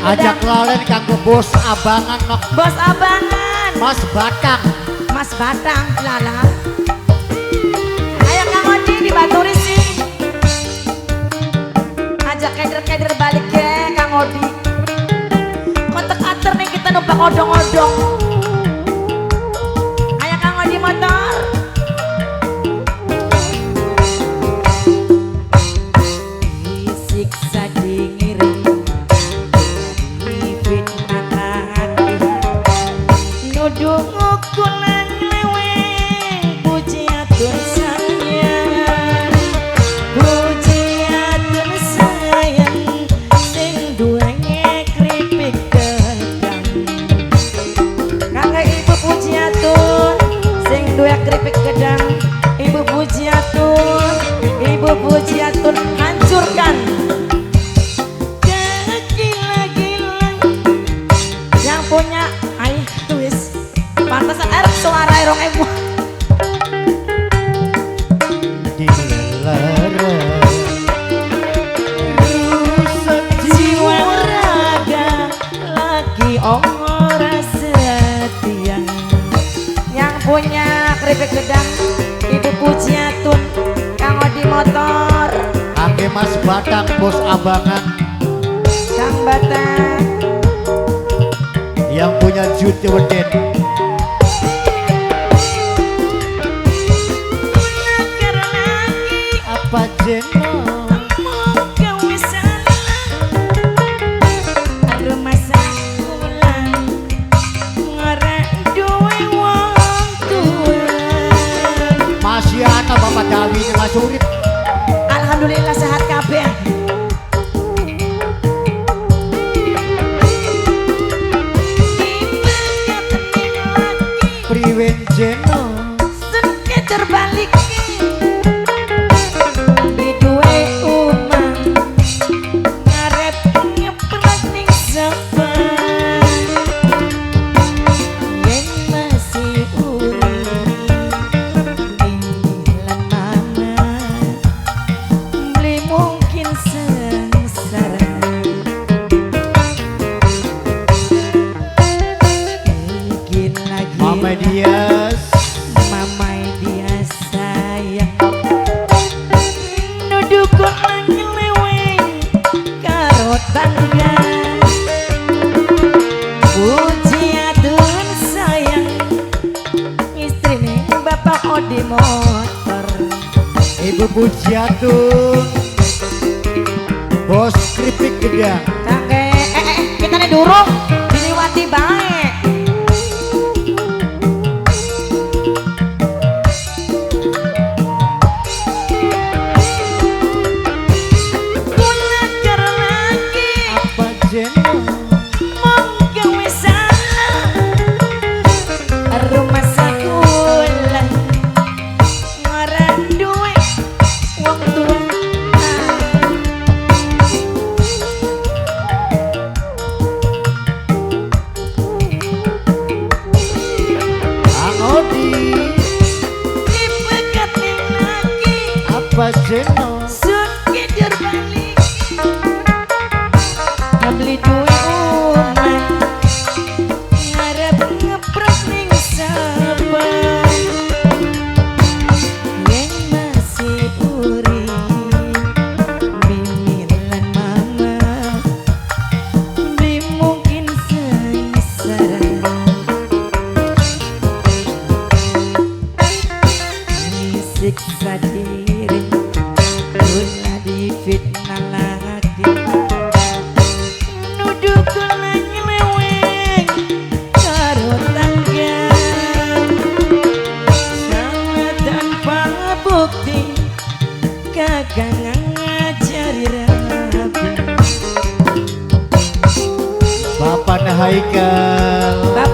Ajak lalen kanggo bos abangan nok. Bos abangan. Mas Batang. Mas Batang lala. Ayo Kang Odi dibaturi sih. Ajak keder-keder balik ke Kang Odi. Kontek ater nih kita numpak odong-odong. Ayo Kang Odi motor. Disiksa dingiring. Difitnah hati. Nuduh ngukulan leweng. Puji atur sayang. Puji atur sayang. Sing duwenge kripik gedang. Kangge ibu puji atur. Sing duwe kripik gedang. Ibu puji atur. Ibu puji atur. Hancurkan gila-gila yang punya aih tuis pantesan suara rong emu jiwa raga lagi ora setia yang punya keripik gedang ibu pujiatun Kang Odi motor Kangge Mas Batang bos abangan. Kang Batang Yang punya Juti Weden. Apa jeno? Masih ana Bapak Dawi ini Mas Urip. Alhamdulillah sehat kabeh. Priwen jeno? Seketer balik di duwe umang ngarep ngeplak ning sapan yen masih urip lan mama beli mungkin sengsara bikin lagi Mama Dias. Mamai dia sayang nuduh kok ngeleweng karo tangga puji adun sayang istrine Bapak Odi motor Ibu Pujiatun bos keripik gedang. Kangge kita nih durung diliwati bae Apa jeno? monggo wis salah rumah sekolah ora duwe wong tua Kang Odi. dipekatin lagi Apa jeno? sekedar balik beli duwe umat ngarep ngepres ning saban yang masih urip bimin lan mama beli mungkin sengsara siksa diri kula difitnah lagi nuduh kula nyeleweng karo tangga sama tanpa bukti kagak ngajari rapi Bapak Haikal. Bapak